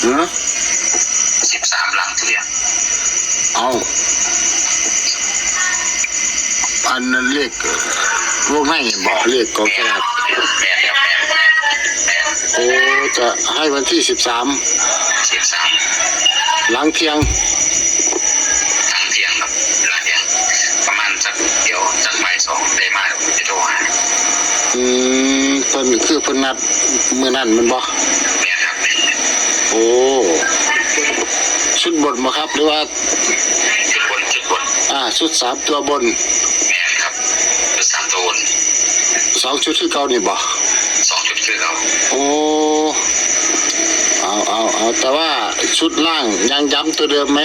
13หลังเที่ยงเอาอันนั้นเลขวงให้บอกเลขกองสลากแม่ครับแม่ โอ้จะให้วันที่13หลังเที่ยงหลังเที่ยงครับหลังเที่ยงประมาณสักเดี๋ยวสักบ่าย2ได้มาจะโทรหาเพิ่นคือเพิ่นนัดมื้อนั้นมันบ่แม่ครับโอ้ชุดบนบ่ครับหรือว่าชุดบนชุด3ตัวบนแม่ครับชุด3ตัวบน2ชุดคือเก่านี่บ่2ชุดคือเก่าโอ้เอาแต่ว่าชุดล่างยังย้ำตัวเดิมไหม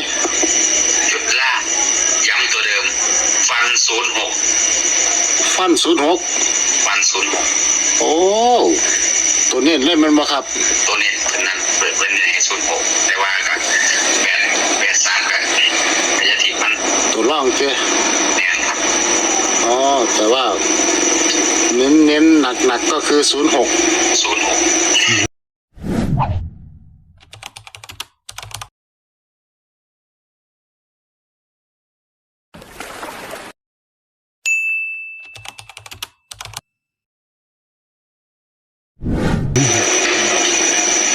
ชุดล่างย้ำตัวเดิมฟัน06โอ้ตัวนี้เล่นมันบ่ครับตัวนี้เพิ่นนั้นเปิดให้06แต่ว่าก็83ก็จะทิ้งมันตัวล่างเจ้แม่ครับอ๋อแต่ว่าเน้นหนักก็คือ06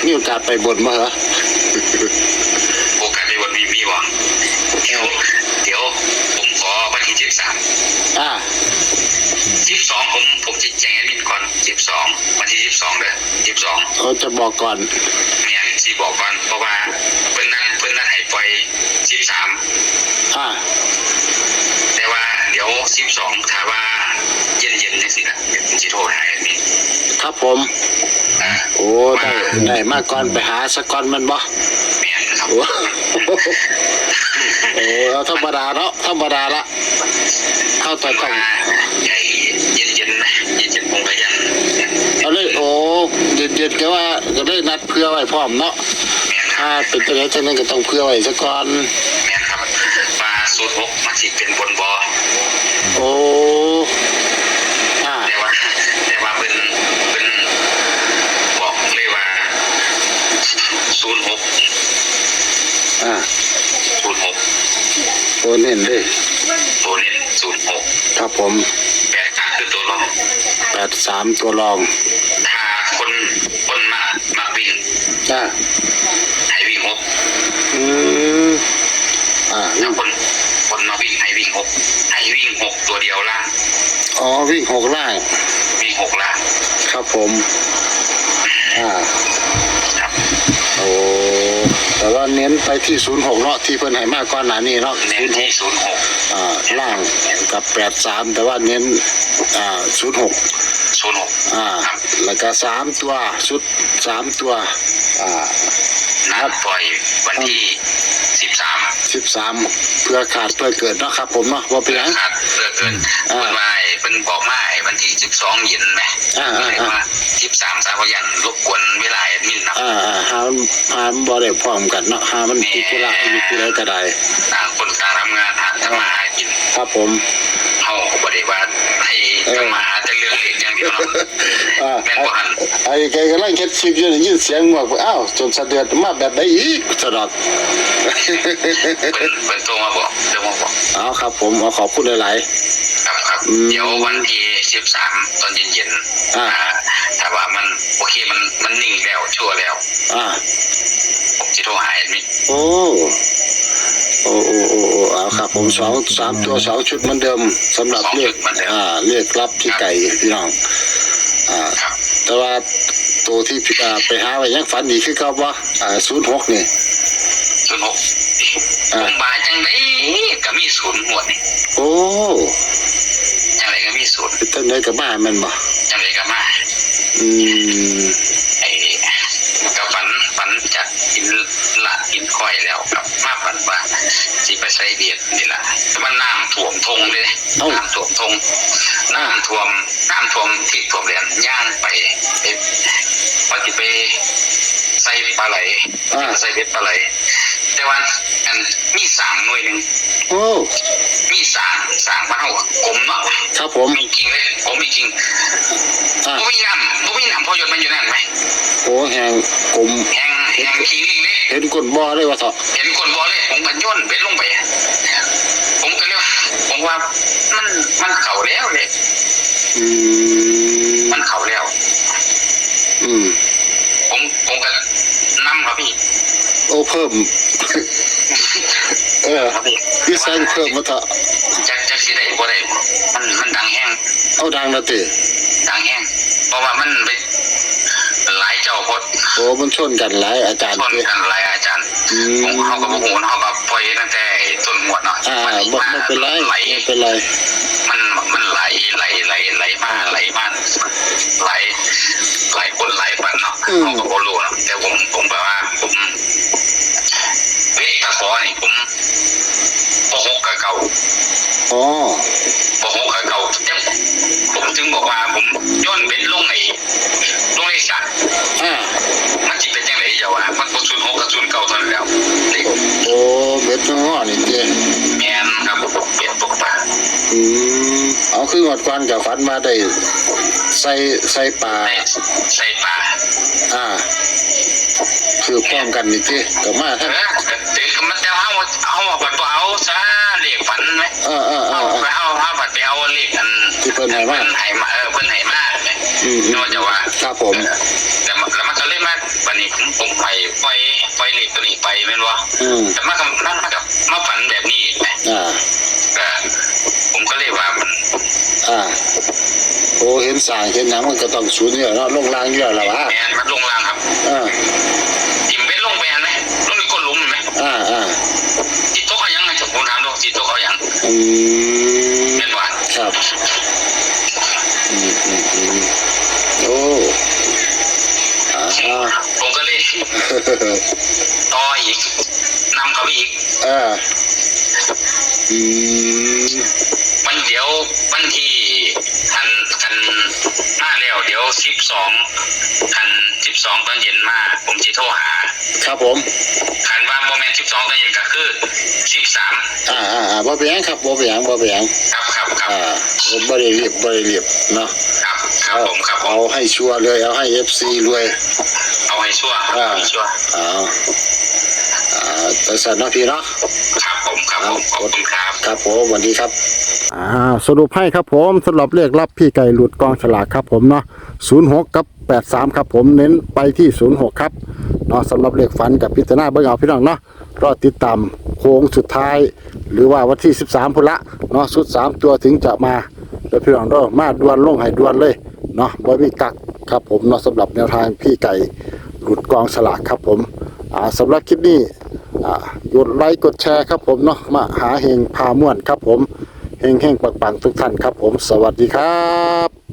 มีโอกาสไปบนมาเหรอโอกาสไปบนมีบ่เดี๋ยวผมขอวันที่13 12ผมจะแจ้งแอดมินก่อน12วันที่12เด้อ12เขาจะบอกก่อนแม่นสิบอกก่อนเพราะว่าเพิ่นนัดให้ปล่อย13แต่ว่าเดี๋ยว12ถ้าว่าเย็นจังซี่นะเดี๋ยวผมสิโทรหาแอดมินครับผมโอ้ได้มาก่อนไปหาสักก่อนมันบ่แม่นครับโอ้ธรรมดาเนาะธรรมดาละเข้าต่อต้องใหญ่เย็นนะเย็นคงไปยังเอาเลยโอ้เย็นก็ว่าจะได้นัดเพื่อไว้พร้อมเนาะถ้าเป็นตัวนี้ฉะนั้นก็ต้องเพื่อไว้สักก่อนแม่นครับปลา06มันสิเป็นบนบ่โอ้แต่ว่าเป็นบอกเลยว่า06ตัวเน้นเลย06ครับผม83คือตัวรอง83ตัวรองถ้าคนมาวิ่งให้วิ่ง6ถ้าคนมาวิ่งให้วิ่ง6ตัวเดียวล่างอ๋อวิ่ง6ล่างครับผมครับโอ้แต่ว่าเน้นไปที่06เนาะที่เพิ่นให้มาก่อนหน้านี้เนาะเน้นที่06ล่างกับ83แต่ว่าเน้น06แล้วก็3ตัวชุด3ตัวนัดปล่อยวันที่13เพื่อขาดเพื่อเกิดเนาะครับผมเนาะว่าเป็นหยังขาดเพื่อเกิดเป็นบอกมาวันที่12เย็นไหมว่า13 3ก็ยังรบกวนเวลาแอดมินนะหาบ่ได้พร้อมกันเนาะหามันมีธุระมีธุระก็ได้ต่างคนต่างทำงานทำมาหากินครับผมเฮาบ่ได้ว่าให้ทำมาหาแต่เรื่องเล็กอย่างเดียวเนาะแม่นบ่หั่นไอ้แกกำลังเฮ็ดคลิปอยู่ได้ยินเสียงว่าอ้าวจนสะเดือดมาแบบใดอีกสะดอกเป็นโทรมาบอกเอาครับผมขอบคุณหลายๆครับเดี๋ยววันที่13ตอนเย็นๆถ้าว่ามันโอเคมันนิ่งแล้วชัวร์แล้วผมจะโทรหาแอดมินโอ้เอาครับผม3ตัว2ชุดเหมือนเดิมสำหรับเรียกรับที่ไก่พี่น้องแต่ว่าตัวที่ไปหาไว้ยังฝันดีคือเก่าบ่06นี่06ผมบายจังได๋ก็มี0หัวนี่โอ้จังได๋ก็มี0จังได๋ก็มาแม่นบ่จังได๋ก็มาไอ้ก็ฝันจัดกินค่อยแล้วครับมาฝันว่าสิไปใส่เบียดนี่ล่ะแต่มันน้ำท่วมทงเลยน้ำท่วมทงน้ำท่วมที่ท่วมเหรียญย่างไปว่าสิไปใส่ปลาไหลใส่เบ็ดปลาไหลแต่ว่าอันมี3หน่วยนึงโอ้มีสางบ้านเฮากลมเนาะครับผมมีจริงเลยผมมีจริงบ่มีน้ำพอยศมันอยู่นั่นไหมโอ้แหงกลมแหงขี้ลิงเลย ห็นก้นบ่อเลยว่าเถาะ เห็นคนบ่เลยผมก็ย่นเบ็ดลงไปผมก็เลยผมว่ามันเข่าแล้วเลย อืม มันเข่าแล้ว อืม ผมก็นำครับพี่ โอ้เพิ่ม ครับพี่ พี่แซงเพิ่มมาเถาะ จักสิได้บ่ได้มันดังแห้ง เอาดังนะติ ดังแห้งเพราะว่ามันไปหลายเจ้าพด โอ้มันชนกันหลายอาจารย์ ชน ติ กันหลายอาจารย์ผมเขาก็บ่ฮู้เขาก็ปล่อยตั้งแต่ต้นหมวดเนาะ บ่ไม่เป็นไร ไหล ไม่เป็นไร มันไหลมาหลายคนหลายปันเนาะเขาก็บ่รู้เนาะแต่ผมแบบว่าผมเวทตะขอนี่ผมบ่ฮกกับเก่า อ๋อ บ่ฮกกับเก่าแต่ผมถึงบอกว่าผมย้อนเบ็ดลงในสระ มันจิเป็นยังไงเจ้าว่ามันบ่06กับ09เท่านั้นแล้วนี่ โอ้เบ็ดง้อนี่เจ้ แม่นครับเป็นปกปลา เอาคือหมดกวนกับฝันมาได้ใส่ปลา ใส่ปลา คือพร้อมกันนี่เจ้ก็มาทั้ง เด็กมันจะเอาบัดบ่เอาซะเลขฝันไหมเอาบัดไปเอาเลขอัน ที่เพิ่นให้มา เพิ่นให้มาเพิ่นให้มาไหมนี่ว่าจะว่า ครับผม แล้วมันก็เลยมาวันนี้ผมไปเลขตัวนี้ไปแม่นบ่แต่มันก็มาฝันแบบนี้ไหมผมก็เลยว่ามัน โอ้เห็นสร้างเห็นหยังมันก็ต้องสูญเนี่ยเนาะลงล่างอยู่แล้วล่ะวะ แม่นมันลงล่างครับจิ้มเบ็ดลงไปอันไหมลงในก้นหลุมไหมจิตโตเขายังไงผมถามดูจิตโตเขายังแม่นว่า ครับโอ้ผมก็เลยต่ออีกนำเขาไปอีกมันเดี๋ยววันที่กันมาแล้วเดี๋ยว12ตอนเย็นมาผมจะโทรหาครับผม คันว่าโมเมนต์12ตอนเย็นก็คือ13บ่เป็นหยังครับบ่เป็นหยังครับบ่ได้รีบเนาะครับผมเอาให้ชัวร์เลยเอาให้ FC รวยเอาให้ชัวร์แต่สันเนาะพี่เนาะครับผมขอบคุณครับผมสวัสดีครับสรุปให้ครับผมสำหรับเลขรับพี่ไก่หลุดกองฉลากครับผมเนาะ06กับ83ครับผมเน้นไปที่06ครับเนาะสำหรับเลขฝันกับพิจารณาเบิ่งเอาพี่น้องเนาะรอติดตามโค้งสุดท้ายหรือว่าวันที่13พุ่นละเนาะสุด3ตัวถึงจะมาแล้วพี่น้องเนาะมาด่วนลงให้ด่วนเลยเนาะบ่มีกักครับผมเนาะสำหรับแนวทางพี่ไก่หลุดกองฉลากครับผมสำหรับคลิปนี้กดไลค์กดแชร์ครับผมเนาะมาหาเฮงพาม่วนครับผมเฮงปังๆทุกท่านครับผมสวัสดีครับ